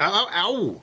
Ow, ow, ow.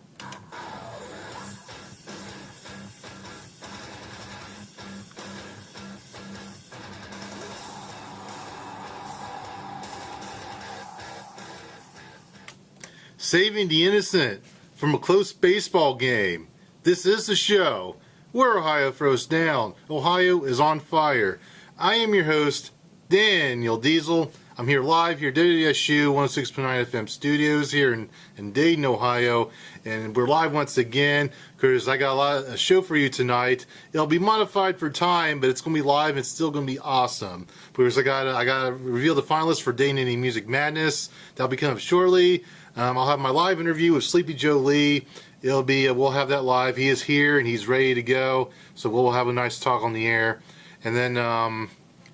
Saving the innocent from a close baseball game. This is the show where Ohio throws down. Ohio is on fire. I am your host, Daniel Diesel. I'm here live here at WSU 106.9 FM studios here in Dayton, Ohio. And we're live once again because I got a show for you tonight. It'll be modified for time, but it's going to be live and it's still going to be awesome. Because I got to reveal the finalists for Dayton Indie Music Madness. That'll be coming up shortly. I'll have my live interview with Sleepy Joe Lee. We'll have that live. He is here and he's ready to go. So we'll have a nice talk on the air. And then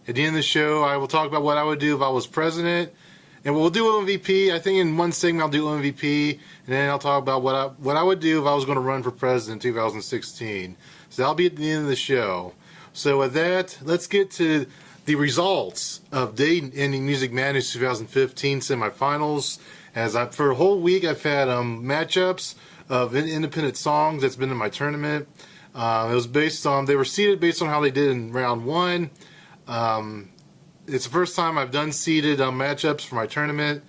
at the end of the show, I will talk about what I would do if I was president. And we'll do MVP. I think in one segment I'll do MVP. And then I'll talk about what I would do if I was going to run for president in 2016. So that'll be at the end of the show. So with that, let's get to the results of Dayton Indie Music Madness 2015 semifinals. For a whole week, I've had matchups of independent songs that's been in my tournament. It was they were seeded based on how they did in round one. It's the first time I've done seeded matchups for my tournament.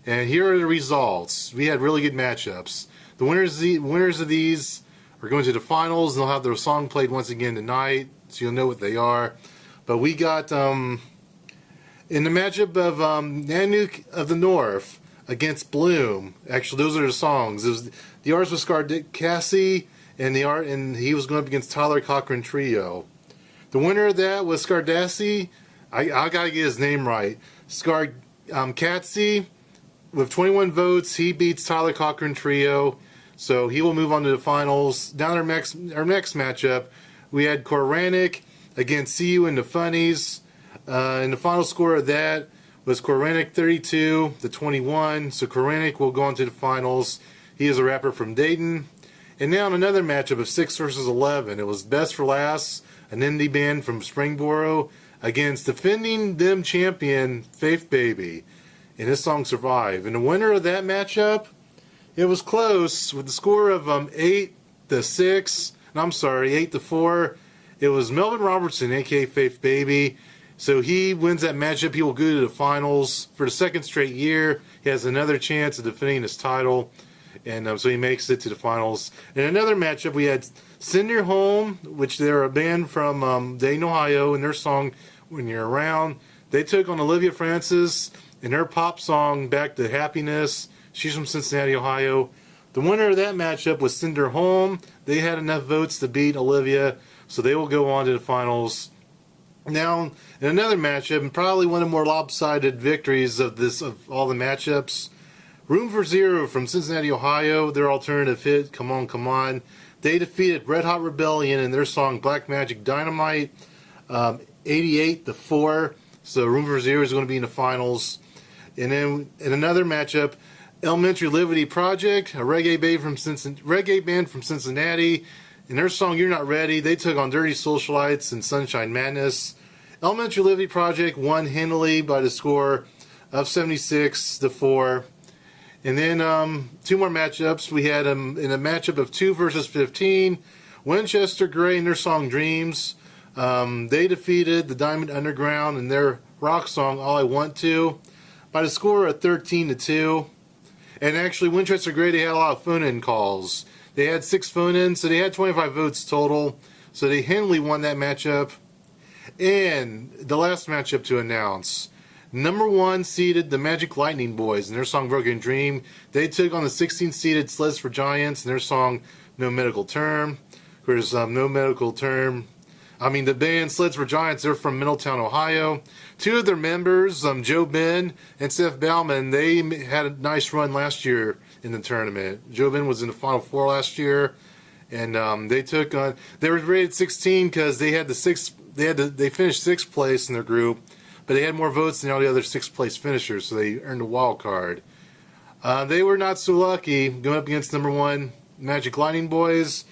And here are the results. We had really good matchups. The winners of these are going to the finals, and they'll have their song played once again tonight, so you'll know what they are. But we got, in the matchup of Nanook of the North against Bloom. Actually, those are the songs. The artist was Cassie, and he was going up against Tyler Cochran Trio. The winner of that was Scardassi. I gotta get his name right. Katsy, with 21 votes, he beats Tyler Cochran Trio, so he will move on to the finals. Down our next matchup, we had Koranic against See You and the Funnies. And the final score of that was Koranic 32-21. So Koranic will go on to the finals. He is a rapper from Dayton. And now in another matchup of 6 versus 11, it was Best for Last, an indie band from Springboro, against defending DIMM champion Faith Baby. And this song survived. And the winner of that matchup, it was close with the score of 8-6. I'm sorry, 8-4. It was Melvin Robertson, aka Faith Baby. So he wins that matchup. He will go to the finals for the second straight year. He has another chance of defending his title. And so he makes it to the finals. In another matchup, we had Send Your Home, which they're a band from Dayton, Ohio, and their song, When You're Around. They took on Olivia Francis and her pop song, Back to Happiness. She's from Cincinnati, Ohio. The winner of that matchup was Send Her Home. They had enough votes to beat Olivia, so they will go on to the finals. Now, in another matchup, and probably one of the more lopsided victories of all the matchups, Room for Zero from Cincinnati, Ohio, their alternative hit, Come On, Come On. They defeated Red Hot Rebellion in their song Black Magic Dynamite, 88-4. So Room for Zero is going to be in the finals. And then in another matchup, Elementary Liberty Project, a reggae band from Cincinnati, in their song You're Not Ready, they took on Dirty Socialites and Sunshine Madness. Elementary Liberty Project won handily by the score of 76-4. And then 2 more matchups. We had in a matchup of 2 versus 15, Winchester Gray and their song Dreams. They defeated the Diamond Underground and their rock song All I Want To by the score of 13-2. And actually, Winchester Gray, they had a lot of phone-in calls. They had 6 phone-ins, so they had 25 votes total. So they handily won that matchup. And the last matchup to announce, number 1 seeded the Magic Lightning Boys and their song Broken Dream. They took on the 16 seeded Sleds for Giants and their song No Medical Term. There's no medical term. The band Sleds for Giants, they're from Middletown, Ohio. 2 of their members, Joe Ben and Seth Bauman, they had a nice run last year in the tournament. Joe Ben was in the Final Four last year, and they were rated 16 because they finished 6th place in their group, but they had more votes than all the other 6th place finishers, so they earned a wild card. They were not so lucky going up against number 1 Magic Lightning Boys.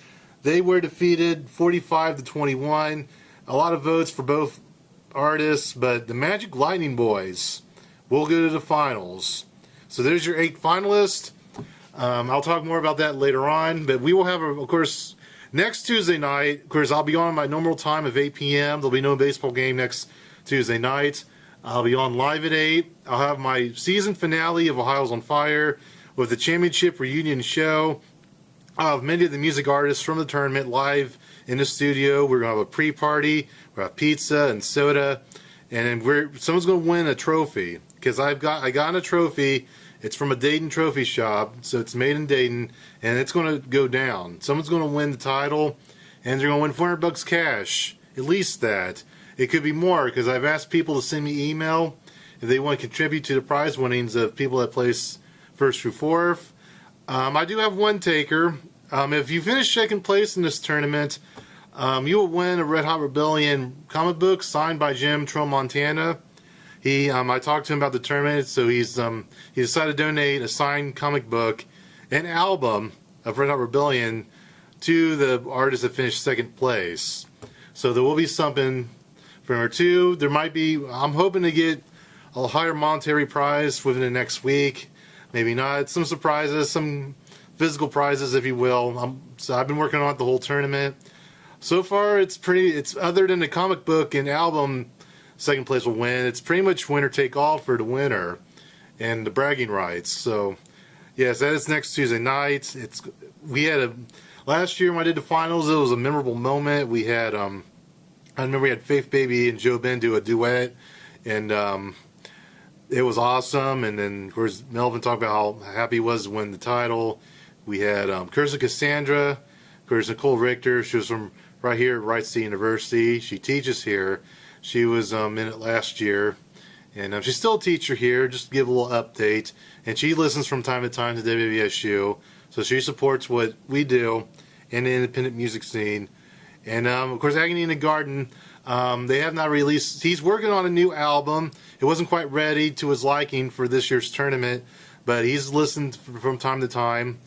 They were defeated 45-21. A lot of votes for both artists, but the Magic Lightning Boys will go to the finals. So there's your 8 finalists. I'll talk more about that later on, but we will have, of course, next Tuesday night. Of course, I'll be on my normal time of 8 p.m. There'll be no baseball game next Tuesday night. I'll be on live at 8. I'll have my season finale of Ohio's on Fire with the championship reunion show. I'll have many of the music artists from the tournament live in the studio. We're going to have a pre-party. We'll have pizza and soda. And someone's going to win a trophy. Because I got a trophy. It's from a Dayton trophy shop. So it's made in Dayton. And it's going to go down. Someone's going to win the title. And they're going to win $400 cash. At least that. It could be more. Because I've asked people to send me email if they want to contribute to the prize winnings of people that place first through fourth. I do have one taker. If you finish second place in this tournament, you will win a Red Hot Rebellion comic book signed by Jim Montana. I talked to him about the tournament, so he decided to donate a signed comic book and album of Red Hot Rebellion to the artist that finished second place. So there will be something for number two. There might be. I'm hoping to get a higher monetary prize within the next week. Maybe not. Some surprises, some physical prizes, if you will. So I've been working on it the whole tournament. So far, it's other than the comic book and album, second place will win. It's pretty much winner take all for the winner and the bragging rights. So, yes, that is next Tuesday night. Last year when I did the finals, it was a memorable moment. We had, I remember we had Faith Baby and Joe Ben do a duet, and it was awesome. And then, of course, Melvin talked about how happy he was to win the title. We had Cursa Cassandra, of course, Nicole Richter. She was from right here at Wright State University. She teaches here. She was in it last year. And she's still a teacher here, just to give a little update. And she listens from time to time to WVSU. So she supports what we do in the independent music scene. And, of course, Agony in the Garden, they have not released. He's working on a new album. It wasn't quite ready to his liking for this year's tournament, but he's listened from time to time.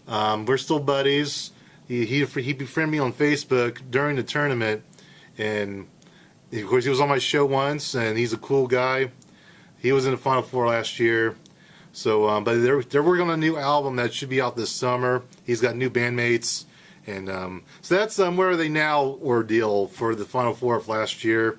We're still buddies. He befriended me on Facebook during the tournament, and of course he was on my show once, and he's a cool guy. He was in the Final Four last year. So, but they're working on a new album that should be out this summer. He's got new bandmates. And so that's Where Are They Now ordeal for the Final Four of last year.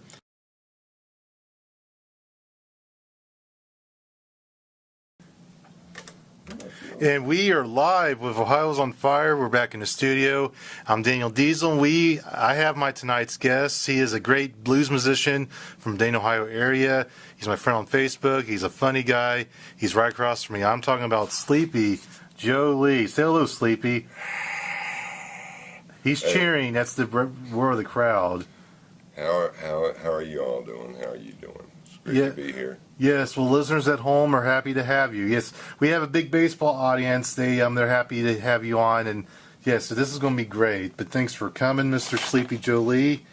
And we are live with Ohio's on Fire. We're back in the studio. I'm Daniel Diesel. I have my tonight's guest. He is a great blues musician from Dayton, Ohio area. He's my friend on Facebook. He's a funny guy. He's right across from me. I'm talking about Sleepy Joe Lee. Say hello, Sleepy. He's cheering. That's the roar of the crowd. How are you all doing? How are you doing? It's great to be here. Yes, well, listeners at home are happy to have you. Yes, we have a big baseball audience. They're happy to have you on, and yes, so this is going to be great. But thanks for coming, Mr. Sleepy Joe Lee.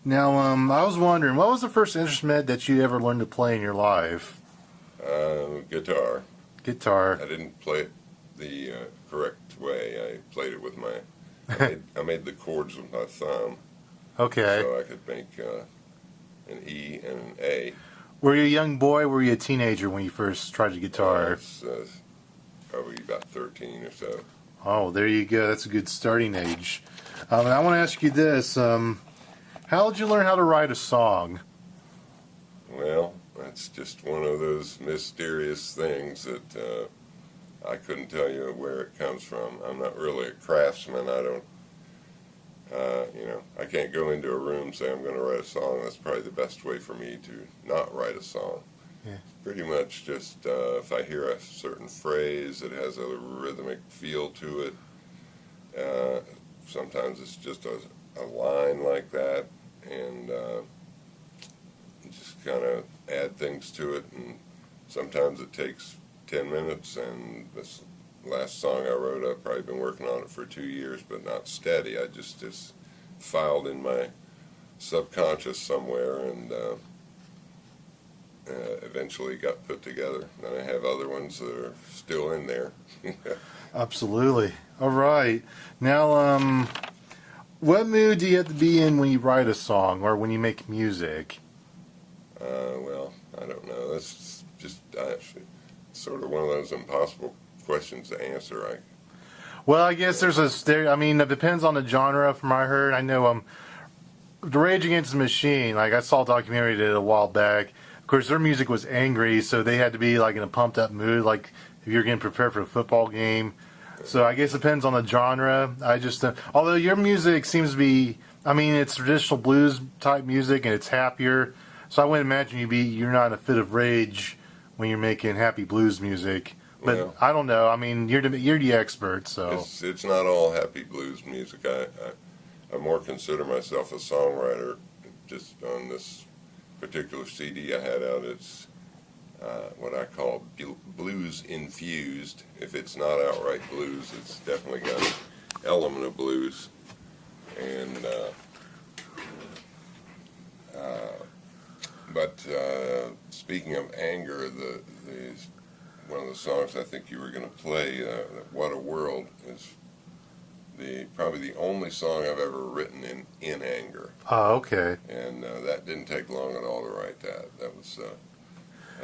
Now, I was wondering, what was the first instrument that you ever learned to play in your life? Guitar. Guitar. I didn't play it the correct way. I played it with my. I made the chords with my thumb. Okay. So I could make an E and an A. Were you a young boy? Were you a teenager when you first tried the guitar? I was probably about 13 or so. Oh, there you go. That's a good starting age. And I want to ask you this. How did you learn how to write a song? Well, that's just one of those mysterious things that I couldn't tell you where it comes from. I'm not really a craftsman. I don't, I can't go into a room and say I'm going to write a song. That's probably the best way for me to not write a song. Yeah. Pretty much just if I hear a certain phrase that has a rhythmic feel to it, sometimes it's just a line like that, and just kind of add things to it, and sometimes it takes 10 minutes, and this last song I wrote, I've probably been working on it for 2 years, but not steady. I just filed in my subconscious somewhere, and eventually got put together. And I have other ones that are still in there. Absolutely. All right. Now, what mood do you have to be in when you write a song or when you make music? Well, I don't know. That's just sort of one of those impossible questions to answer. Well, I guess there's I mean, it depends on the genre. From what I heard, I know the Rage Against the Machine. Like I saw a documentary a while back. Of course, their music was angry, so they had to be like in a pumped up mood, like if you're getting prepared for a football game. So I guess it depends on the genre. I just, although your music seems to be, I mean, it's traditional blues type music and it's happier. So I wouldn't imagine you're not in a fit of rage when you're making happy blues music. But Well, I don't know. I mean, you're the expert, so. it's not all happy blues music. I more consider myself a songwriter. Just on this particular CD I had out, it's what I call blues infused. If it's not outright blues, it's definitely got an element of blues. And but speaking of anger, one of the songs I think you were going to play, "What a World," is probably the only song I've ever written in anger. Oh, okay. And that didn't take long at all to write that. That was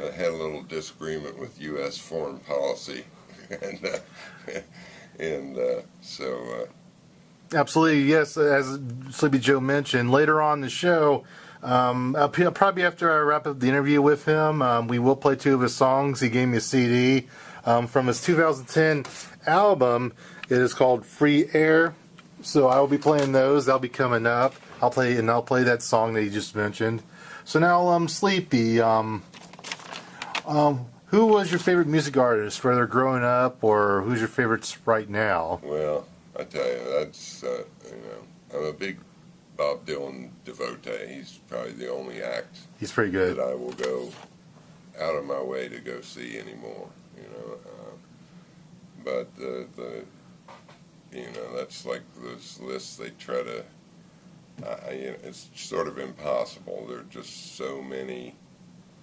I had a little disagreement with U.S. foreign policy, and so. Absolutely, yes. As Sleepy Joe mentioned, later on in the show, probably after I wrap up the interview with him, we will play 2 of his songs. He gave me a CD from his 2010 album. It is called Free Air. So I will be playing those. That'll be coming up. I'll play that song that you just mentioned. So now, Sleepy, who was your favorite music artist, whether growing up or who's your favorites right now? Well, I tell you, that's I'm a big Bob Dylan devotee. He's probably the only act He's pretty good. that I will go out of my way to go see anymore. But that's like those lists they try to. It's sort of impossible. There are just so many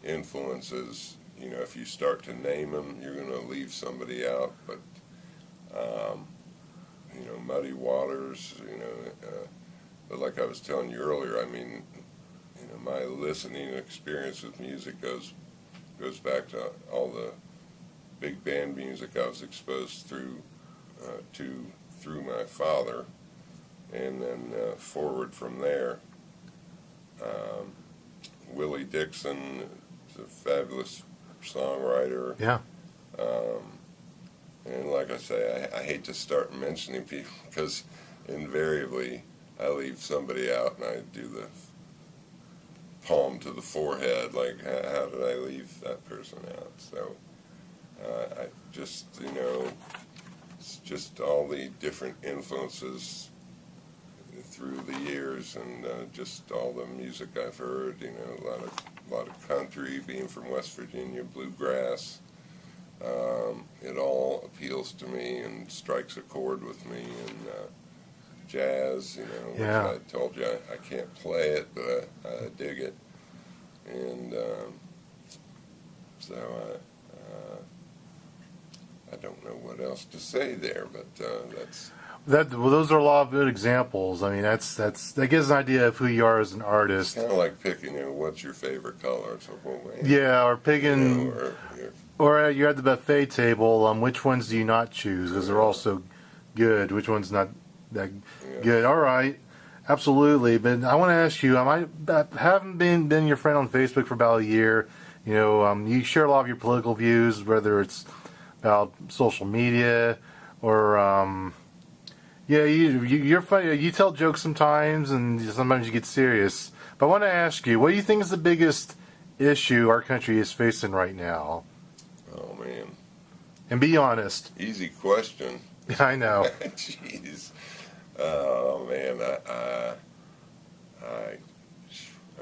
influences. If you start to name them, you're going to leave somebody out. But Muddy Waters. But like I was telling you earlier, I mean, my listening experience with music goes back to all the big band music I was exposed through my father, and then forward from there. Willie Dixon is a fabulous songwriter. Yeah. And like I say, I hate to start mentioning people because invariably I leave somebody out and I do the palm to the forehead, like how did I leave that person out? So I just, it's just all the different influences through the years, and just all the music I've heard. A lot of country, being from West Virginia, bluegrass. It all appeals to me and strikes a chord with me, and jazz, which I told you I can't play it, but I dig it, and so I don't know what else to say there, but that's. Well, those are a lot of good examples. I mean, that gives an idea of who you are as an artist. It's kind of like picking, what's your favorite color? So, yeah, or picking, or you're at the buffet table. Which ones do you not choose? Because they're all so good. Which one's not that good? All right, absolutely. But I want to ask you. I haven't been your friend on Facebook for about a year. You share a lot of your political views, whether it's about social media or. Yeah, you're funny. You tell jokes sometimes, and sometimes you get serious. But I want to ask you, what do you think is the biggest issue our country is facing right now? Oh, man. And be honest. Easy question. I know. Jeez. Oh, man.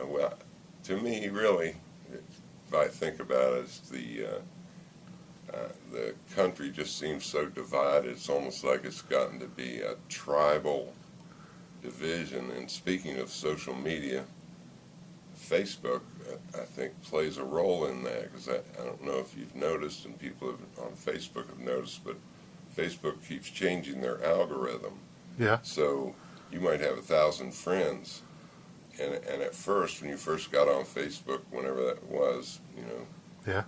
Well, to me, really, if I think about it, it's the country just seems so divided. It's almost like it's gotten to be a tribal division. And speaking of social media, Facebook, I think, plays a role in that, because I don't know if you've noticed, and people on Facebook have noticed, but Facebook keeps changing their algorithm. Yeah. So you might have 1,000 friends, and at first, when you first got on Facebook, whenever that was, yeah.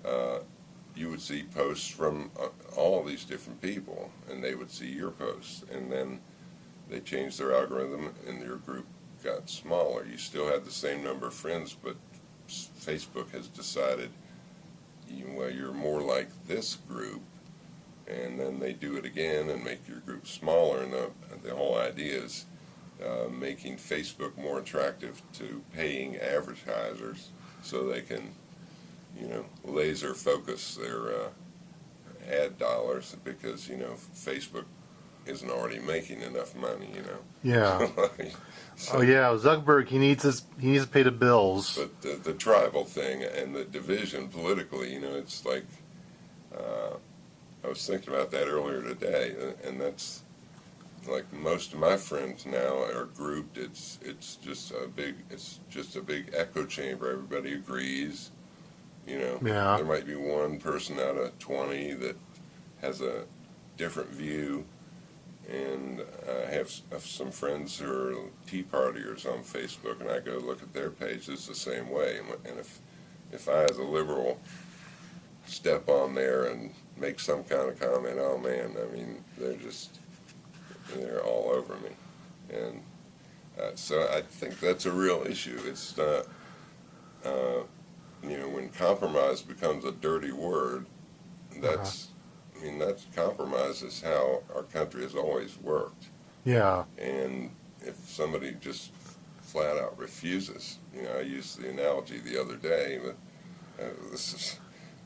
you would see posts from all these different people, and they would see your posts, and then they changed their algorithm, and your group got smaller. You still had the same number of friends, but Facebook has decided, well, you're more like this group, and then they do it again and make your group smaller. And the whole idea is making Facebook more attractive to paying advertisers, so they can, laser focus their ad dollars, because Facebook isn't already making enough money. Yeah. So, oh yeah, Zuckerberg. He needs to pay the bills. But the tribal thing and the division politically, it's like I was thinking about that earlier today, and that's like most of my friends now are grouped. It's just a big echo chamber. Everybody agrees. Yeah. There might be one person out of 20 that has a different view. And I have some friends who are Tea Partiers on Facebook, and I go look at their pages the same way. And if I, as a liberal, step on there and make some kind of comment, oh man, I mean, they're all over me. And so I think that's a real issue. It's not, when compromise becomes a dirty word, that's compromise is how our country has always worked. Yeah. And if somebody just flat out refuses, I used the analogy the other day, but this is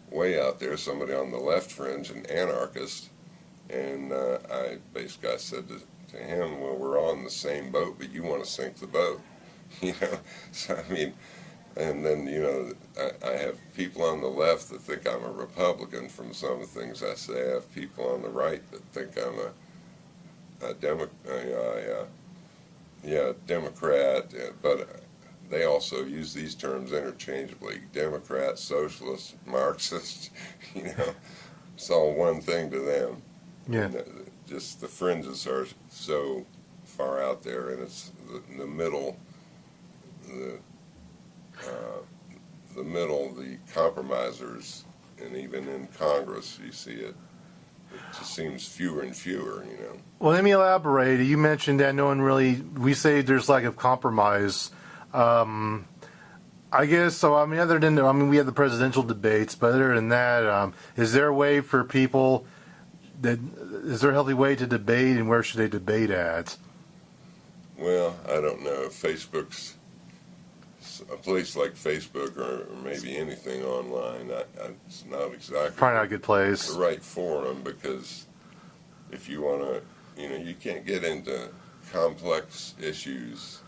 way out there, somebody on the left fringe, an anarchist, and I said to him, well, we're all in the same boat, but you want to sink the boat. So I mean, and then, I have people on the left that think I'm a Republican from some of the things I say. I have people on the right that think I'm a Democrat, but they also use these terms interchangeably. Democrat, socialist, Marxist, it's all one thing to them. Yeah. And just the fringes are so far out there, and it's the middle, the compromisers, and even in Congress you see it. It just seems fewer and fewer, Well, let me elaborate. You mentioned that we say there's lack of compromise. I guess so. I mean, we have the presidential debates, but other than that, is there a way for people is there a healthy way to debate, and where should they debate at? Well, I don't know. Facebook's a place like Facebook, or maybe anything online, it's not exactly Probably not a good place. the right forum, because if you want to, you can't get into complex issues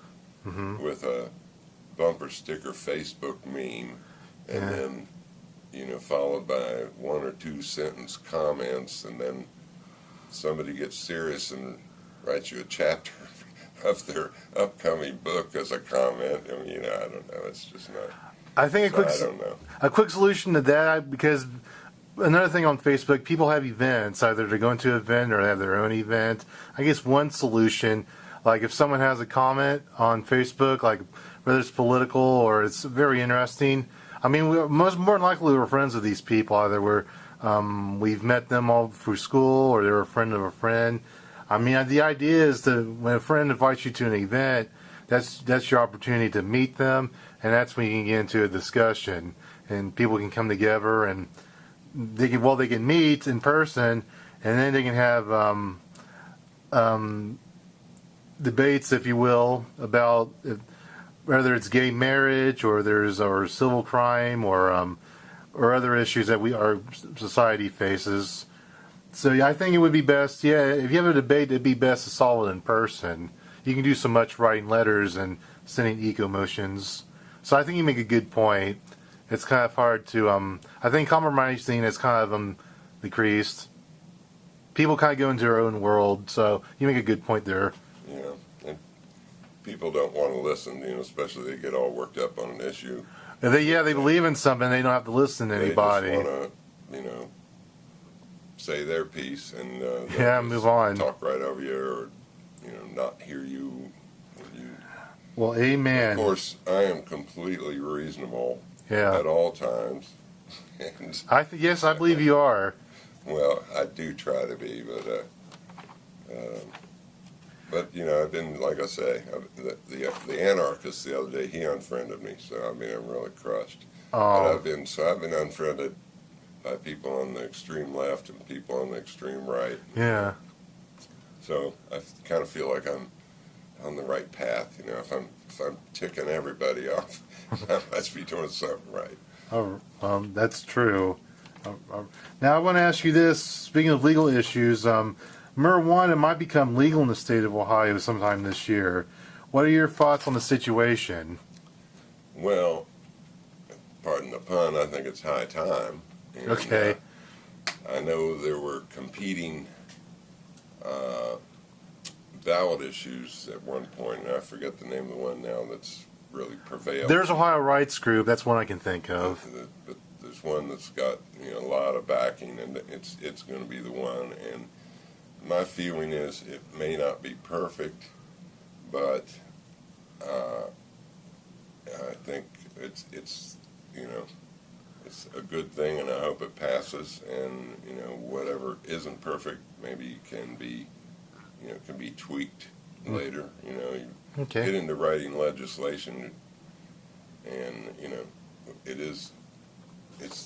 with a bumper sticker Facebook meme, and then followed by one or two sentence comments, and then somebody gets serious and writes you a chapter of their upcoming book as a comment. I mean, I don't know. It's just not. I think I don't know. a quick solution to that, because another thing on Facebook, people have events. Either they're going to an event or they have their own event. I guess one solution, like if someone has a comment on Facebook, like whether it's political or it's very interesting. I mean, more than likely we're friends with these people. Either we've met them all through school, or they're a friend of a friend. I mean, the idea is that when a friend invites you to an event, that's your opportunity to meet them, and that's when you can get into a discussion, and people can come together, and they can meet in person, and then they can have debates, if you will, about whether it's gay marriage or civil crime or other issues that our society faces. So I think it would be best, if you have a debate, it'd be best to solve it in person. You can do so much writing letters and sending eco motions. So I think you make a good point. It's kind of hard to, I think compromising is kind of decreased. People kind of go into their own world, so you make a good point there. Yeah, and people don't want to listen, especially they get all worked up on an issue. If they believe in something, they don't have to listen to anybody. They just want to, say their piece, and move on. Talk right over you, or not hear you. Well, amen. Of course, I am completely reasonable at all times, And, Yes, I believe you are. well, I do try to be, but you know, I've been, like I say, the anarchist the other day, he unfriended me, so I mean, I'm really crushed. But Oh, I've been unfriended by people on the extreme left and people on the extreme right. yeah. So I kind of feel like I'm on the right path. You know, if I'm ticking everybody off, I must be doing something right. Oh, that's true. Now I want to ask you this. Speaking of legal issues, marijuana might become legal in the state of Ohio sometime this year. What are your thoughts on the situation? Well, pardon the pun, I think it's high time. And, Okay. I know there were competing ballot issues at one point, and I forget the name of the one now that's really prevailed. There's Ohio Rights Group. That's one I can think of. But there's one that's got, you know, a lot of backing, and it's going to be the one. And my feeling is it may not be perfect, but I think it's you know, it's a good thing, and I hope it passes. And you know, whatever isn't perfect maybe can be tweaked later. You know, you Okay. get into writing legislation, and you know, it's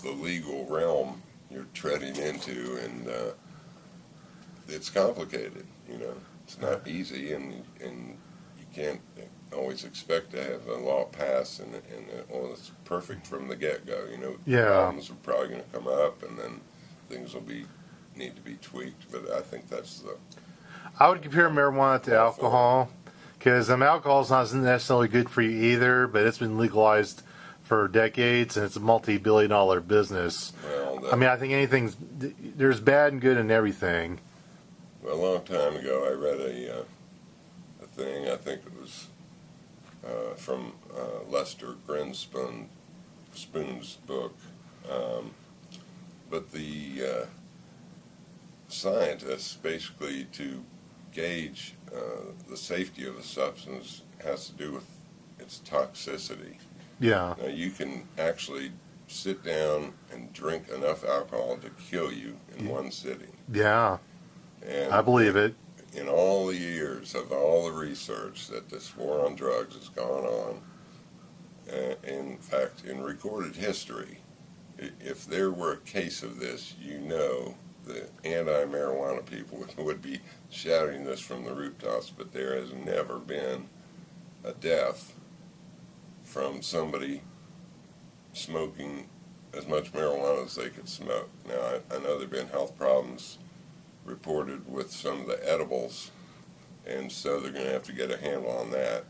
the legal realm you're treading into, and it's complicated. You know, it's not easy, and you can't always expect to have a law pass and well, it's perfect from the get-go. You know, Yeah. problems are probably going to come up, and then things will need to be tweaked. But I think that's the I would compare marijuana to alcohol because alcohol is not necessarily good for you either, but it's been legalized for decades and it's a multi-billion-dollar business. well. I mean, I think there's bad and good in everything. A long time ago, I read a thing. I think it was from Lester Spoon's book, but the scientists basically to gauge the safety of a substance has to do with its toxicity. Yeah. Now, you can actually sit down and drink enough alcohol to kill you in one sitting. Yeah. And I believe it. in all the years of all the research that this war on drugs has gone on, in fact, in recorded history, if there were a case of this, you know, the anti-marijuana people would be shouting this from the rooftops, but there has never been a death from somebody smoking as much marijuana as they could smoke. Now, I know there have been health problems reported with some of the edibles, and so they're going to have to get a handle on that.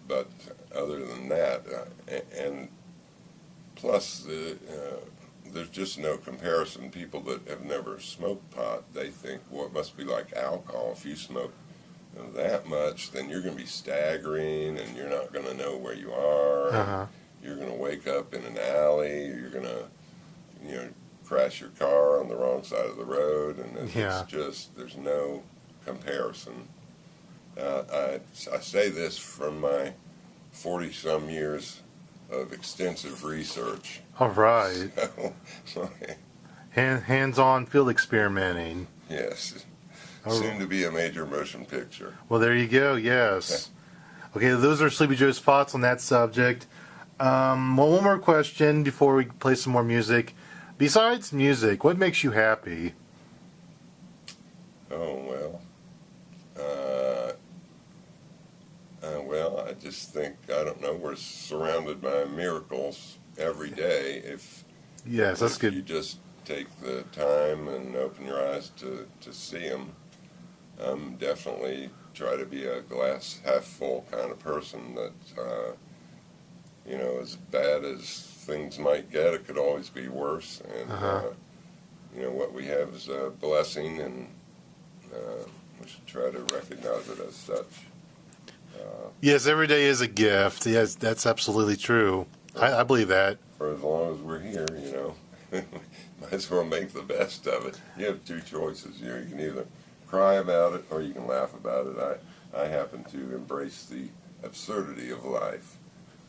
But other than that, and plus, there's just no comparison. People that have never smoked pot, they think, well, it must be like alcohol. If you smoke that much, then you're going to be staggering, and you're not going to know where you are. Uh-huh. You're going to wake up in an alley. You're going to, you know, crash your car on the wrong side of the road, and it's just, there's no comparison. I say this from my 40-some years of extensive research. All right. So, Hands-on field experimenting. yes, Oh. soon to be a major motion picture. Well, there you go. Yes. Okay, those are Sleepy Joe's thoughts on that subject. Well, one more question before we play some more music. Besides music, what makes you happy? Oh, well, I just think, I don't know, we're surrounded by miracles every day. Yes, that's If good. you just take the time and open your eyes to see them. I'm definitely try to be a glass half full kind of person that, you know, as bad as things might get, it could always be worse. And, you know, what we have is a blessing, and we should try to recognize it as such. Yes, every day is a gift. Yes, that's absolutely true. I believe that. For as long as we're here, you know, might as well make the best of it. You have two choices. You know, you can either cry about it or you can laugh about it. I happen to embrace the absurdity of life.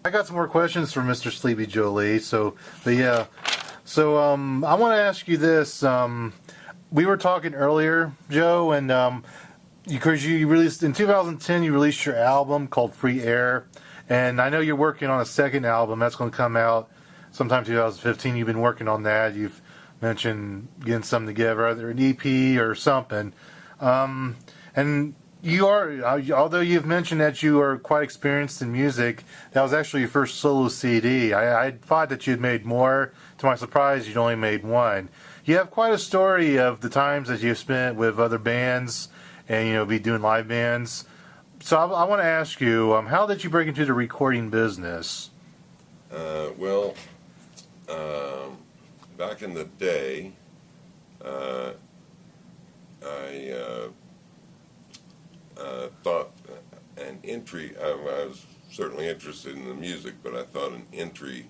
I got some more questions for Mr. Sleepy Joe Lee. I want to ask you this. We were talking earlier, Joe, and because you released in 2010, you released your album called Free Air, and I know you're working on a second album that's going to come out sometime 2015. You've been working on that. You've mentioned getting something together, either an EP or something. And you are, although you've mentioned that you are quite experienced in music, that was actually your first solo CD. I thought that you'd made more. To my surprise, you'd only made one. You have quite a story of the times that you've spent with other bands and, be doing live bands. So I want to ask you, how did you break into the recording business? Back in the day, I thought an entry, I was certainly interested in the music, but I thought an entry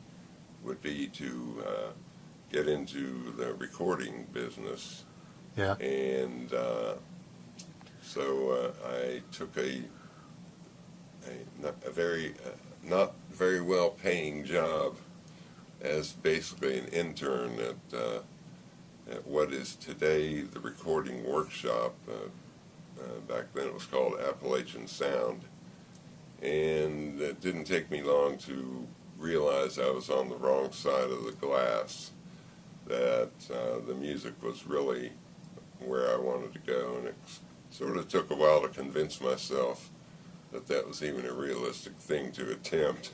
would be to get into the recording business. Yeah. And so I took a not very well paying job as basically an intern at what is today the Recording Workshop. Back then it was called Appalachian Sound, and it didn't take me long to realize I was on the wrong side of the glass, that the music was really where I wanted to go, and it sort of took a while to convince myself that that was even a realistic thing to attempt.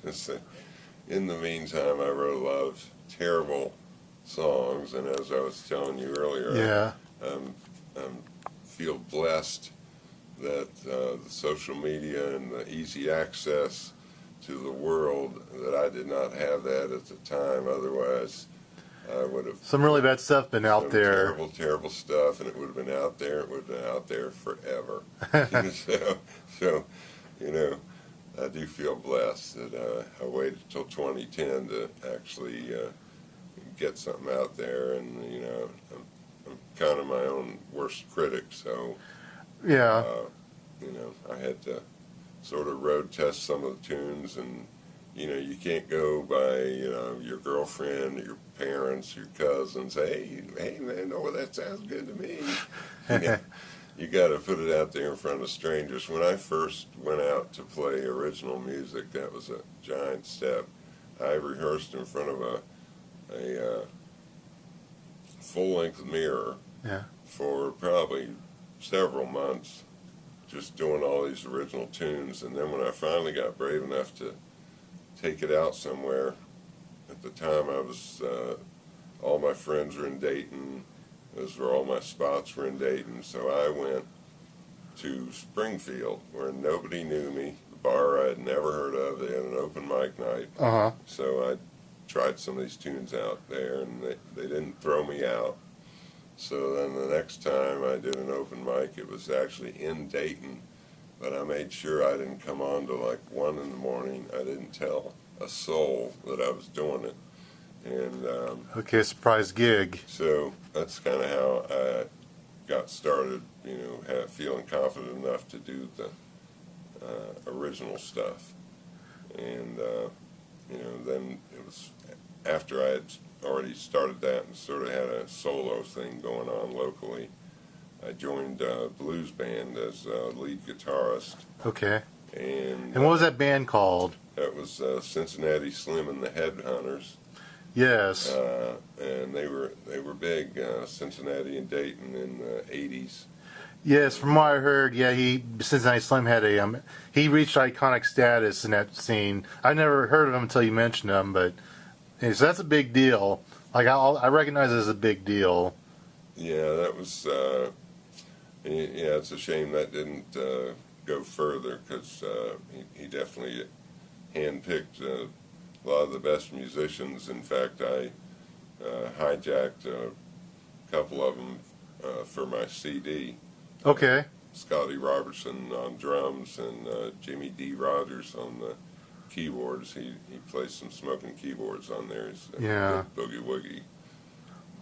In the meantime, I wrote a lot of terrible songs, and as I was telling you earlier, I feel blessed that the social media and the easy access to the world, that I did not have that at the time. Otherwise, I would have... Some really bad stuff been out there. Terrible, terrible stuff, and it would have been out there. It would have been out there forever. So, I do feel blessed that I waited till 2010 to actually get something out there, and I'm kind of my own worst critic, so yeah, I had to sort of road test some of the tunes, and you can't go by your girlfriend, your parents, your cousins. Hey man, oh, that sounds good to me. You got to put it out there in front of strangers. When I first went out to play original music, that was a giant step. I rehearsed in front of a full-length mirror for probably several months, just doing all these original tunes. And then when I finally got brave enough to take it out somewhere, at the time I was, all my friends were in Dayton. Those were all my spots were in Dayton. So I went to Springfield, where nobody knew me, the bar I'd never heard of. They had an open mic night. So I tried some of these tunes out there, and they didn't throw me out. So then the next time I did an open mic, it was actually in Dayton, but I made sure I didn't come on till like 1 in the morning. I didn't tell a soul that I was doing it. And okay, surprise gig. So that's kind of how I got started, feeling confident enough to do the original stuff. And, then it was after I had already started that and sort of had a solo thing going on locally, I joined a blues band as a lead guitarist. Okay. And what was that band called? That was Cincinnati Slim and the Headhunters. Yes. And they were big, Cincinnati and Dayton in the 80s. Yes, from what I heard, Cincinnati Slim had he reached iconic status in that scene. I never heard of him until you mentioned him, but so that's a big deal. Like I recognize it as a big deal. Yeah, that was. It's a shame that didn't go further, because he definitely handpicked a lot of the best musicians. In fact, I hijacked a couple of them for my CD. Okay. Scotty Robertson on drums and Jimmy D. Rogers on the keyboards. He plays some smoking keyboards on there. He's a boogie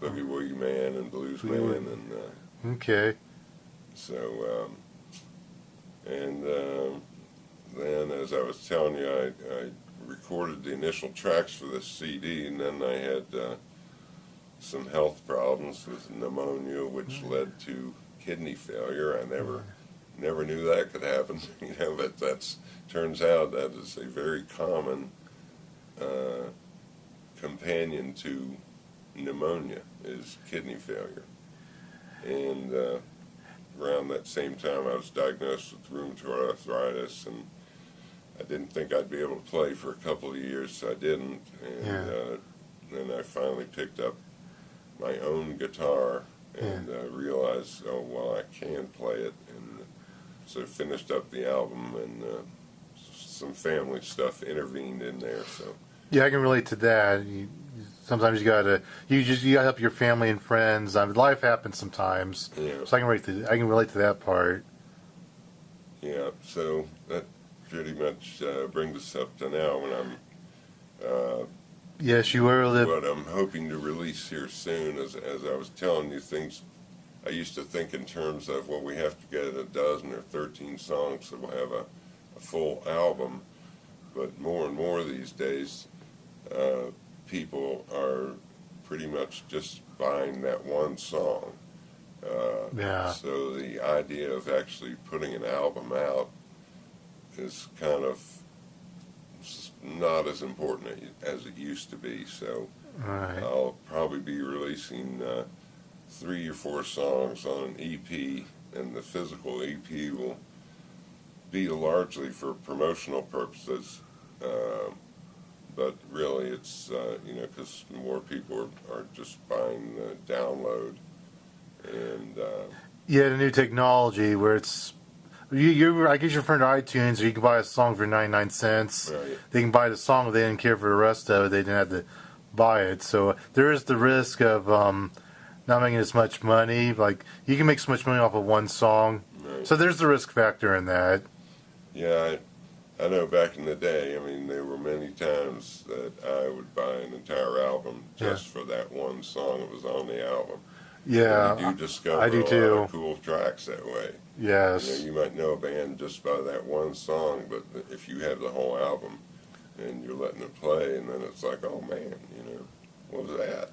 woogie man and blues man. And okay. So then, as I was telling you, I recorded the initial tracks for this CD, and then I had some health problems with pneumonia, which led to kidney failure. I never knew that could happen, but that's turns out that is a very common companion to pneumonia is kidney failure. And around that same time, I was diagnosed with rheumatoid arthritis, and I didn't think I'd be able to play for a couple of years, so I didn't. And then I finally picked up my own guitar and realized, oh, well, I can play it. And so finished up the album, and some family stuff intervened in there. So Yeah, I can relate to that. Sometimes you gotta help your family and friends. Life happens sometimes, so I can relate to that part. Yeah, so that pretty much brings us up to now when I'm. Yes, you were. What I'm hoping to release here soon, as I was telling you things, I used to think in terms of, well, we have to get a dozen or 13 songs so we'll have a full album, but more and more these days, people are pretty much just buying that one song. So the idea of actually putting an album out is kind of not as important as it used to be. So I'll probably be releasing 3 or 4 songs on an EP, and the physical EP will be largely for promotional purposes. But really, it's because more people are just buying the download, and the new technology where it's I guess you're referring to iTunes, or you can buy a song for 99 cents. Right. They can buy the song, but they didn't care for the rest of it. They didn't have to buy it. So there is the risk of not making as much money. Like, you can make so much money off of one song. Right. So there's the risk factor in that. Yeah, I know back in the day, I mean, there were many times that I would buy an entire album just for that one song that was on the album. Yeah, and you do discover I do a too. lot of cool tracks that way. Yes. You might know a band just by that one song, but if you have the whole album and you're letting it play, and then it's like, oh man, what was that?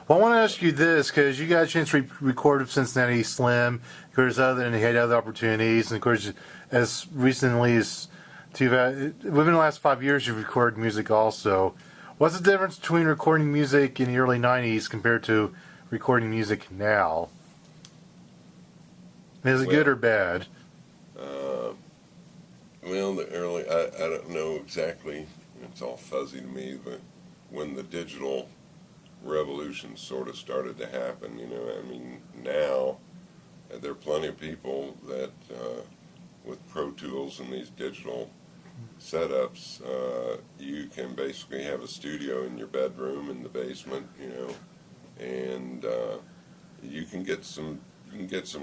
Well, I want to ask you this, because you got a chance to record with Cincinnati Slim, of course, and you had other opportunities, and of course, as recently as within the last 5 years, you've recorded music also. What's the difference between recording music in the early 90s compared to recording music now? Is it good or bad? Well, the early, I don't know exactly, it's all fuzzy to me, but when the digital revolution sort of started to happen, I mean, now there are plenty of people that with Pro Tools and these digital setups, you can basically have a studio in your bedroom in the basement, and you can get some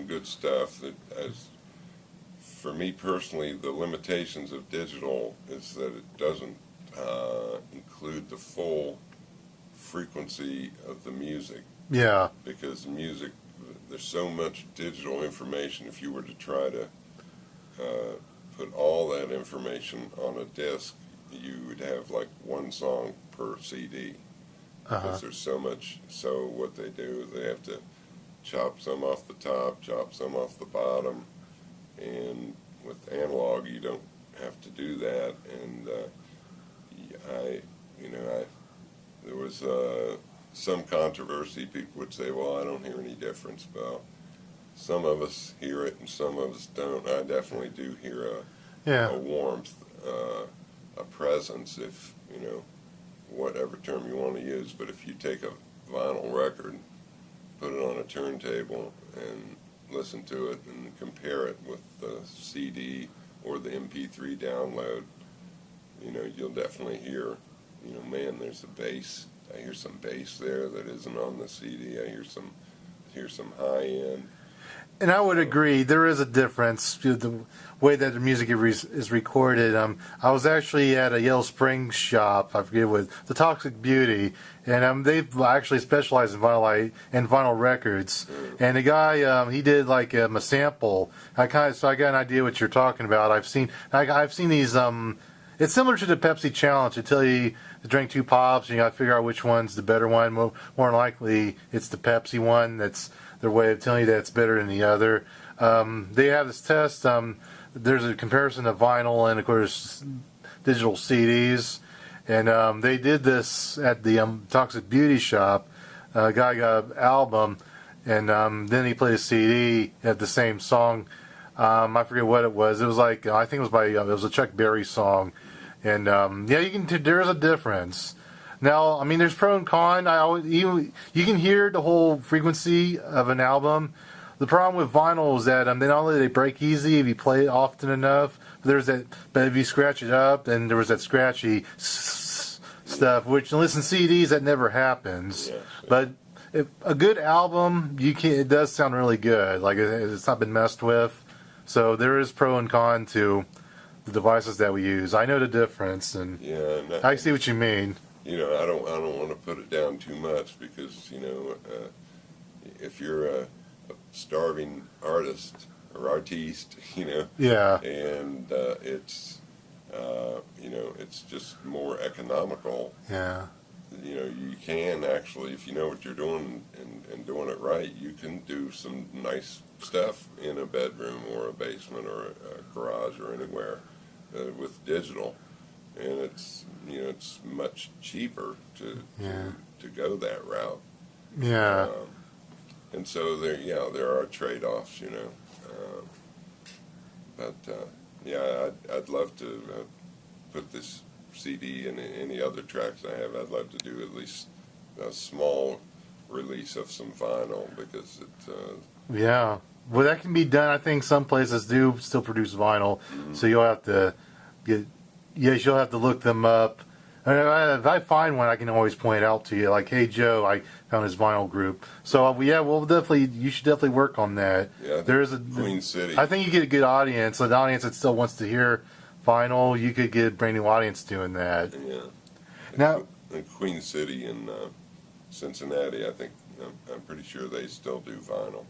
good stuff. That, as for me personally, the limitations of digital is that it doesn't include the full frequency of the music. Yeah. Because the music, there's so much digital information. If you were to try to put all that information on a disc, you would have like one song per CD. Because there's so much. So what they do is they have to chop some off the top, chop some off the bottom, and with analog you don't have to do that. And there was some controversy. People would say, well, I don't hear any difference. Well, some of us hear it and some of us don't. I definitely do hear a warmth, a presence, if, whatever term you want to use. But if you take a vinyl record, put it on a turntable and listen to it and compare it with the CD or the MP3 download, you'll definitely hear, man, there's a bass. I hear some bass there that isn't on the CD. I hear some high end. And I would agree, there is a difference to the way that the music is recorded. I was actually at a Yellow Springs shop, I forget what, the Toxic Beauty, and they actually specialize in vinyl records. And the guy, he did like a sample. So I got an idea what you're talking about. I've seen these It's similar to the Pepsi challenge. They tell you to drink 2 pops, and you got to figure out which one's the better one. More than likely, it's the Pepsi one. That's their way of telling you that it's better than the other. They have this test. There's a comparison of vinyl and, of course, digital CDs. And they did this at the Toxic Beauty Shop. A guy got an album, and then he played a CD at the same song. I forget what it was. It was like, I think it was by, it was a Chuck Berry song. And yeah, there's a difference. Now, I mean, there's pro and con. You can hear the whole frequency of an album. The problem with vinyl is that they not only they break easy if you play it often enough, but if you scratch it up, then there was that scratchy stuff, which unless in CDs that never happens. Yes, But a good album, it does sound really good. Like it's not been messed with. So there is pro and con to the devices that we use. I know the difference, and yeah, I see what you mean. I don't want to put it down too much because if you're a starving artist or artiste, Yeah. and it's just more economical. Yeah. You can actually, if you know what you're doing and doing it right, you can do some nice stuff in a bedroom or a basement or a garage or anywhere with digital, and it's much cheaper to go that route. Yeah. And so there are trade-offs, but I'd love to put this CD and any other tracks I have. I'd love to do at least a small release of some vinyl because Yeah. Well, that can be done. I think some places do still produce vinyl, so you'll have to you'll have to look them up. If I find one, I can always point it out to you. Like, hey Joe, I found this vinyl group. So you should definitely work on that. Yeah, there's Queen City. I think you get a good audience, an audience that still wants to hear vinyl. You could get a brand new audience doing that. Yeah. Now, in Queen City in Cincinnati, I think I'm pretty sure they still do vinyl.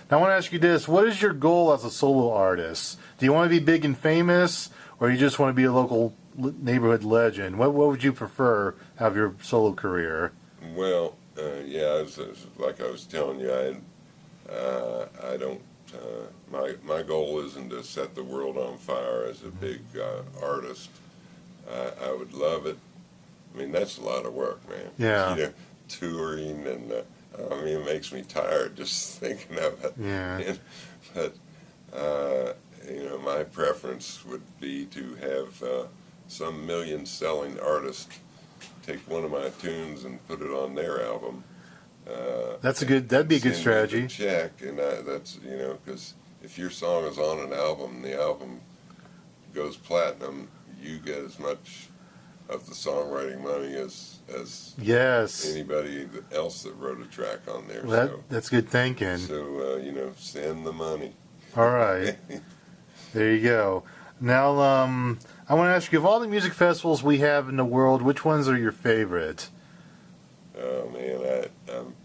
Now I want to ask you this: what is your goal as a solo artist? Do you want to be big and famous, or you just want to be a local neighborhood legend? What would you prefer out of your solo career? Well, like I was telling you, I don't. My goal isn't to set the world on fire as a big artist. I would love it. I mean, that's a lot of work, man. Yeah. Touring and it makes me tired just thinking of it. Yeah. But my preference would be to have some million-selling artist take one of my tunes and put it on their album. That'd be a good strategy. Check, and that's because if your song is on an album, the album goes platinum, you get as much of the songwriting money as yes anybody else that wrote a track on there. Well, that's good thinking. So send the money. All right, there you go. Now, I want to ask you, of all the music festivals we have in the world, which ones are your favorite? Oh man, I'm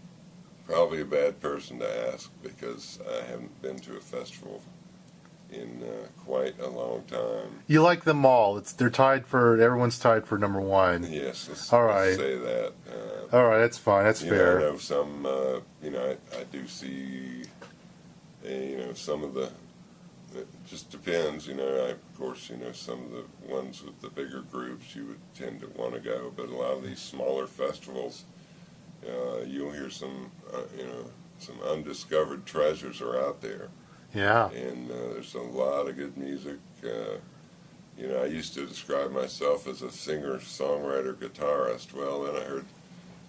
probably a bad person to ask because I haven't been to a festival in quite a long time. You like them all. Everyone's tied for number one. Yes, let's say that. All right, that's fine. That's fair. I know some. I do see. Some of the. It just depends. Of course, some of the ones with the bigger groups you would tend to want to go, but a lot of these smaller festivals, you'll hear some. Some undiscovered treasures are out there. Yeah. And there's a lot of good music. I used to describe myself as a singer, songwriter, guitarist. Well, then I heard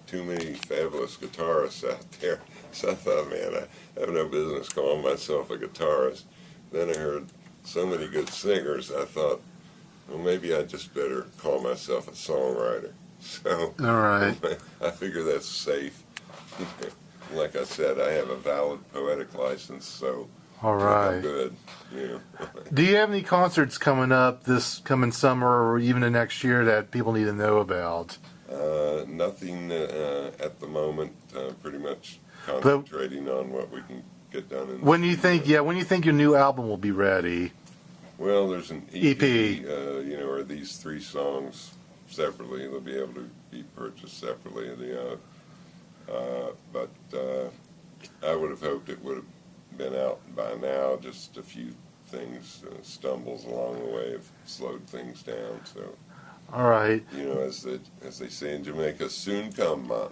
too many fabulous guitarists out there. So I thought, man, I have no business calling myself a guitarist. Then I heard so many good singers. I thought, well, maybe I just better call myself a songwriter. So all right. I figure that's safe. Like I said, I have a valid poetic license, so all right. I'm good. Do you have any concerts coming up this coming summer or even the next year that people need to know about? Nothing at the moment. Pretty much concentrating on what we can get done. When do you think your new album will be ready? Well, there's an EP. Or the these 3 songs separately. They'll be able to be purchased separately. But I would have hoped it would have been out by now. Just a few things, stumbles along the way have slowed things down. So, all right. you know, as they say in Jamaica, soon come, man.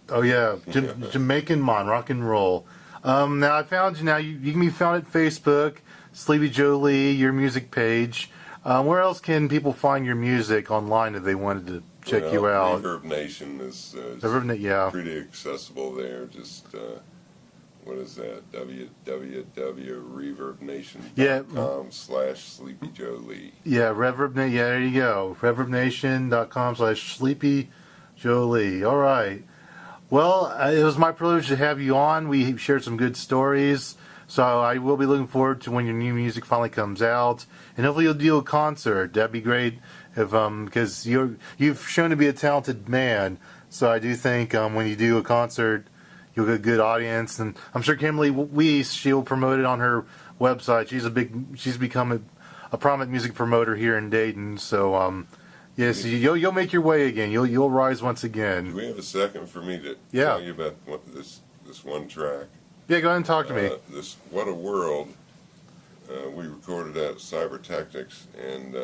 Oh yeah, Jamaican mon, rock and roll. Now I found you. Now you can be found at Facebook, Sleepy Joe Lee, your music page. Where else can people find your music online if they wanted to check you out? Reverb Nation is yeah, pretty accessible there. Just what is that? www.reverbnation.com/Sleepy Joe Lee. Yeah, Reverb. Yeah, there you go. ReverbNation.com/Sleepy Joe Lee. All right. Well, it was my privilege to have you on. We shared some good stories. So I will be looking forward to when your new music finally comes out, and hopefully you'll do a concert. That'd be great if because you've shown to be a talented man. So I do think when you do a concert, you'll get a good audience, and I'm sure Kimberly Weiss, she'll promote it on her website. She's become a prominent music promoter here in Dayton. So yes, you'll make your way again. You'll rise once again. Do we have a second for me to tell you about this one track? Yeah, go ahead and talk to me. This What a World, we recorded at Cybertechnics, and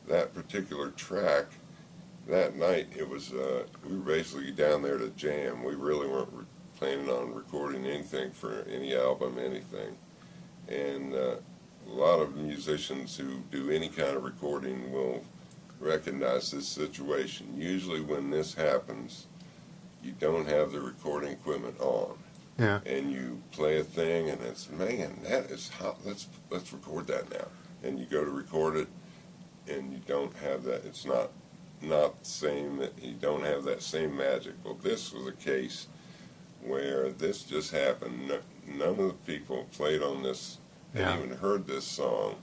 that particular track, that night, it was we were basically down there to jam. We really weren't planning on recording anything for any album, anything. And a lot of musicians who do any kind of recording will recognize this situation. Usually when this happens, you don't have the recording equipment on. Yeah. And you play a thing, and it's, man, that is hot. Let's record that now. And you go to record it, and you don't have that. It's not the same. You don't have that same magic. Well, this was a case where this just happened. None of the people played on this had even heard this song.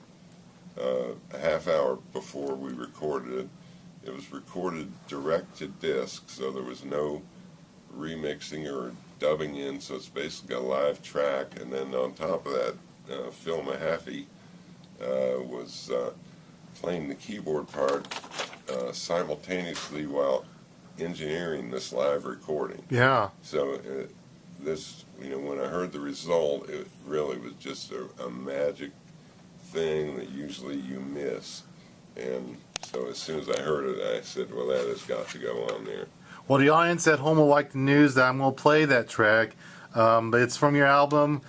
A half hour before we recorded it, it was recorded direct to disc, so there was no remixing or dubbing in, so it's basically a live track. And then on top of that, Phil Mahaffey was playing the keyboard part simultaneously while engineering this live recording. Yeah. So this, when I heard the result, it really was just a magic thing that usually you miss. And so as soon as I heard it, I said, well, that has got to go on there. Well, the audience at home will like the news that I'm going to play that track, but it's from your album,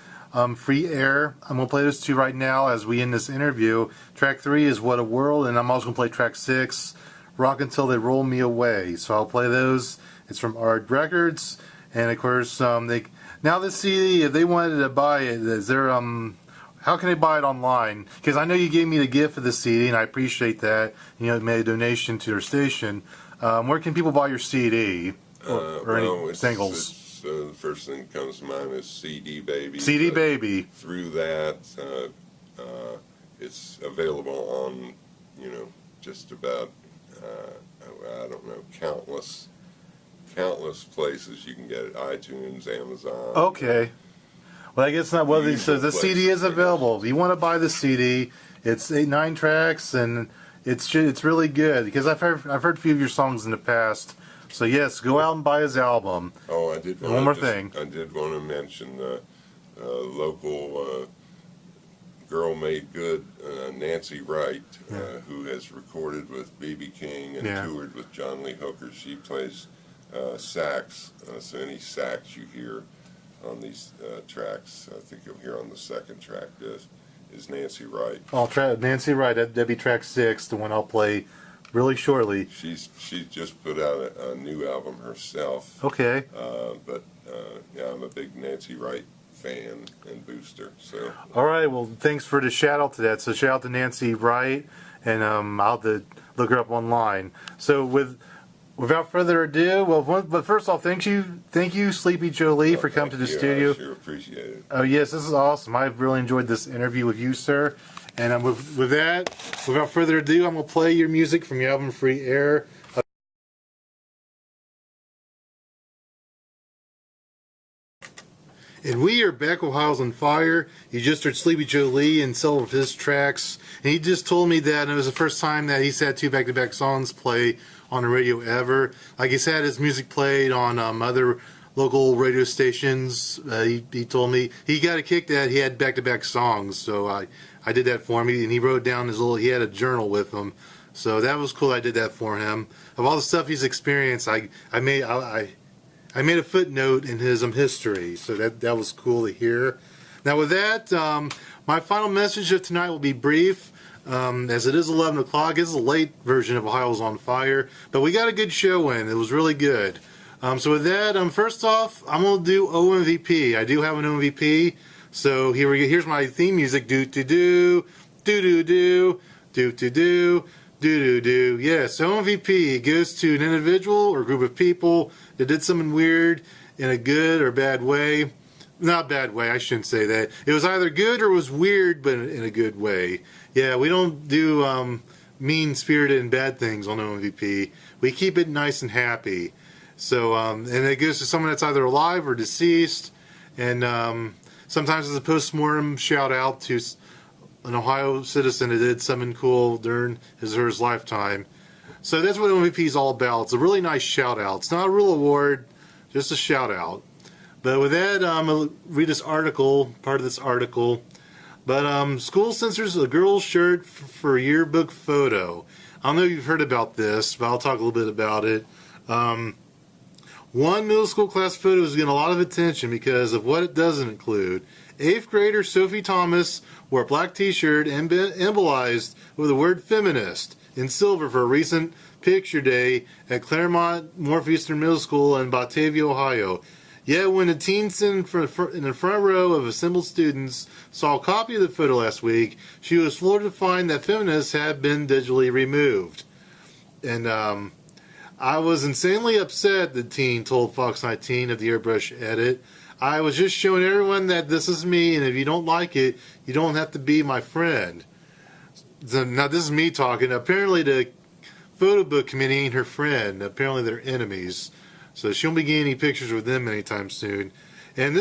Free Air. I'm going to play this to you right now as we end this interview. Track 3 is What a World, and I'm also going to play track 6, Rock Until They Roll Me Away. So I'll play those. It's from Ard Records, and of course, now this CD, if they wanted to buy it, is there, how can they buy it online? Because I know you gave me the gift of the CD, and I appreciate that. You made a donation to their station. Where can people buy your CD or any singles? The first thing that comes to mind is CD Baby. CD Baby. Through that, it's available on, just about, I don't know, countless places. You can get it, iTunes, Amazon. Okay. Well, I guess not. Well, so the CD is available. If you want to buy the CD, it's 9 tracks, and it's really good, because I've heard a few of your songs in the past. So yes, go out and buy his album. Oh, I did. One more thing. I did want to mention local girl made good, Nancy Wright, who has recorded with B.B. King and toured with John Lee Hooker. She plays sax, so any sax you hear on these tracks, I think you'll hear on the second track, is Nancy Wright. Nancy Wright, that'd be track 6, the one I'll play really shortly. She's just put out a new album herself. Okay. But I'm a big Nancy Wright fan and booster. So. All right. Well, thanks for the shout out to that. So shout out to Nancy Wright, and I'll have to look her up online. So without further ado, but first off, thank you, Sleepy Joe Lee, for coming to the studio. I sure appreciate it. Oh yes, this is awesome. I've really enjoyed this interview with you, sir. And with that, without further ado, I'm going to play your music from your album Free Air. And we are back with Ohio's on Fire. You just heard Sleepy Joe Lee and several of his tracks. And he just told me that it was the first time that he's had two back-to-back songs play on the radio ever. Like he's had his music played on other local radio stations. He told me he got a kick that he had back-to-back songs. So I did that for him. And he wrote down he had a journal with him. So that was cool. I did that for him. Of all the stuff he's experienced, I made a footnote in his history, so that was cool to hear. Now with that, my final message of tonight will be brief, as it is 11 o'clock. This is a late version of Ohio's on Fire, but we got a good show in. It was really good. So with that, first off, I'm going to do OMVP. I do have an OMVP, so here we go. Here's my theme music. Do-do-do, do-do-do, do-do-do. Do-do-do. Yes, OMVP goes to an individual or group of people that did something weird in a good or bad way. Not bad way, I shouldn't say that. It was either good or it was weird, but in a good way. Yeah, we don't do mean-spirited and bad things on OMVP. We keep it nice and happy. So, and it goes to someone that's either alive or deceased. And sometimes it's a post-mortem shout-out to an Ohio citizen that did something cool during his or his lifetime. So that's what MVP is all about. It's a really nice shout out. It's not a real award, just a shout out. But with that, I'm going to read this article, part of this article. But school censors a girl's shirt for yearbook photo. I don't know if you've heard about this, but I'll talk a little bit about it. One middle school class photo is getting a lot of attention because of what it doesn't include. 8th grader Sophie Thomas wore a black t-shirt embolized with the word feminist in silver for a recent picture day at Claremont Northeastern Middle School in Batavia, Ohio. Yet when the teens in the front row of assembled students saw a copy of the photo last week, she was floored to find that feminists had been digitally removed. And I was insanely upset, the teen told Fox 19 of the airbrush edit. I was just showing everyone that this is me, and if you don't like it, you don't have to be my friend. Now, this is me talking. Apparently, the photo book committee ain't her friend. Apparently, they're enemies. So she won't be getting any pictures with them anytime soon. And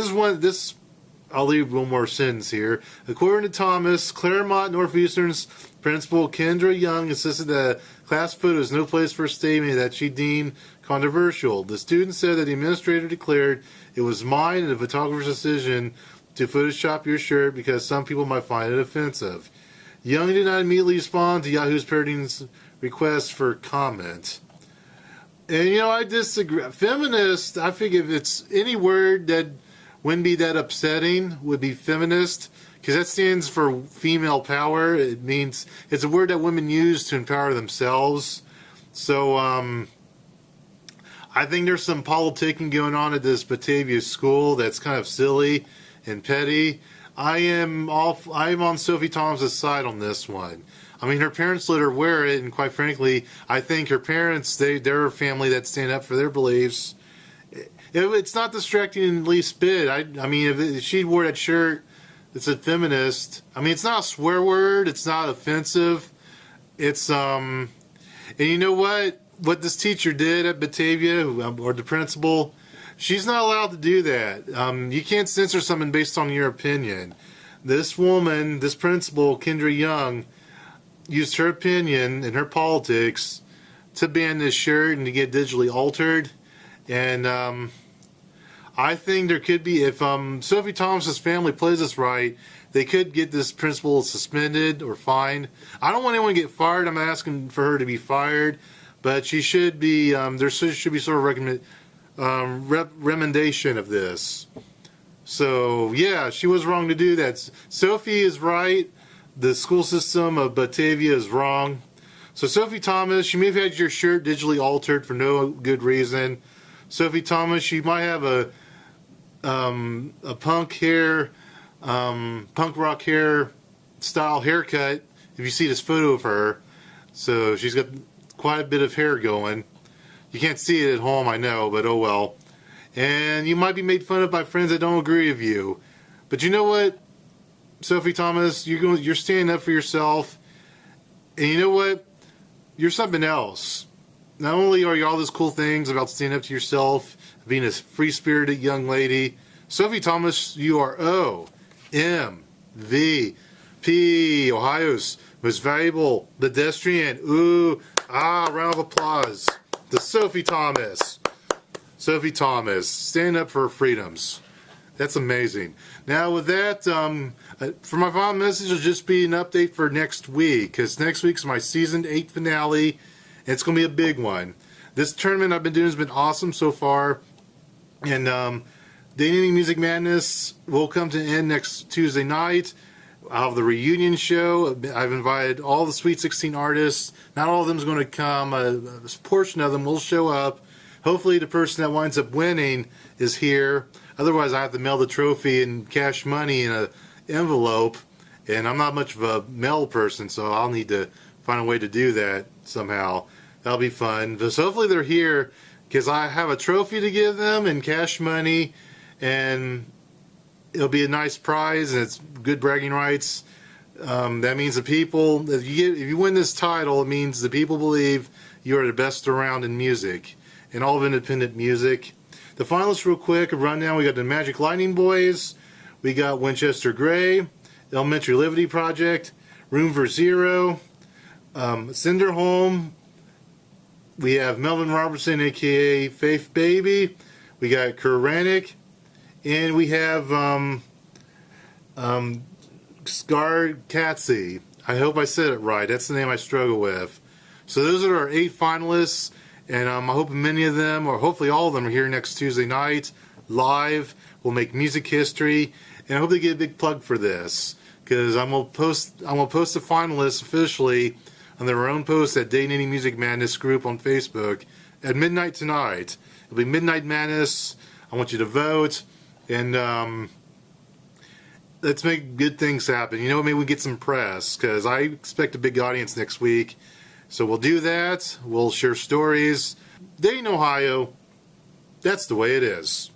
I'll leave one more sentence here. According to Thomas, Claremont Northeastern's principal, Kendra Young, insisted that class photo is no place for a statement that she deemed controversial. The student said that the administrator declared it was mine and the photographer's decision to Photoshop your shirt because some people might find it offensive. Young did not immediately respond to Yahoo's parodying's request for comment. And, I disagree. Feminist, I figure if it's any word that wouldn't be that upsetting, would be feminist, because that stands for female power. It means it's a word that women use to empower themselves. So, I think there's some politicking going on at this Batavia school that's kind of silly and petty. I am on Sophie Thomas' side on this one. I mean, her parents let her wear it, and quite frankly, I think her parents, they're a family that stand up for their beliefs. It's not distracting in the least bit. I mean, if she wore that shirt that said feminist, I mean, it's not a swear word. It's not offensive. It's, and you know what? What this teacher did at Batavia, or the principal, she's not allowed to do that. You can't censor someone based on your opinion. This woman, this principal, Kendra Young, used her opinion and her politics to ban this shirt and to get digitally altered. And I think there could be, if Sophie Thomas's family plays this right, they could get this principal suspended or fined. I don't want anyone to get fired. I'm asking for her to be fired. But she should be, there should be sort of recommendation of this. So, yeah, she was wrong to do that. Sophie is right. The school system of Batavia is wrong. So, Sophie Thomas, you may have had your shirt digitally altered for no good reason. Sophie Thomas, you might have a punk rock hair style haircut if you see this photo of her. So, she's got quite a bit of hair going. You can't see it at home, I know, but oh well. And you might be made fun of by friends that don't agree with you. But you know what, Sophie Thomas, you're standing up for yourself. And you know what? You're something else. Not only are you all these cool things about standing up to yourself, being a free-spirited young lady, Sophie Thomas, you are MVP, Ohio's most valuable pedestrian. Round of applause to Sophie Thomas. Sophie Thomas, stand up for her freedoms. That's amazing. Now with that, for my final message, will just be an update for next week, because next week's my season 8 finale, and it's going to be a big one. This tournament I've been doing has been awesome so far, and Dating Music Madness will come to an end next Tuesday night. I'll have the reunion show. I've invited all the Sweet 16 artists. Not all of them is going to come. A portion of them will show up. Hopefully the person that winds up winning is here. Otherwise I have to mail the trophy and cash money in an envelope. And I'm not much of a mail person, so I'll need to find a way to do that somehow. That'll be fun. So hopefully they're here, because I have a trophy to give them and cash money. And it'll be a nice prize, and it's good bragging rights. That means the people, if you win this title, it means the people believe you are the best around in music, and all of independent music. The finalists, real quick, a rundown. We got the Magic Lightning Boys, we got Winchester Gray, Elementary Liberty Project, Room for Zero, Cinderholm. We have Melvin Robertson, aka Faith Baby. We got Kuranic. And we have Scar Katsy. I hope I said it right. That's the name I struggle with. So those are our 8 finalists, and I hope many of them, or hopefully all of them, are here next Tuesday night, live. We'll make music history, and I hope they get a big plug for this, because I'm gonna post the finalists officially on their own post at Dating Music Madness group on Facebook at midnight tonight. It'll be Midnight Madness. I want you to vote. And let's make good things happen. You know, maybe we get some press, because I expect a big audience next week. So we'll do that. We'll share stories. Dayton, Ohio, that's the way it is.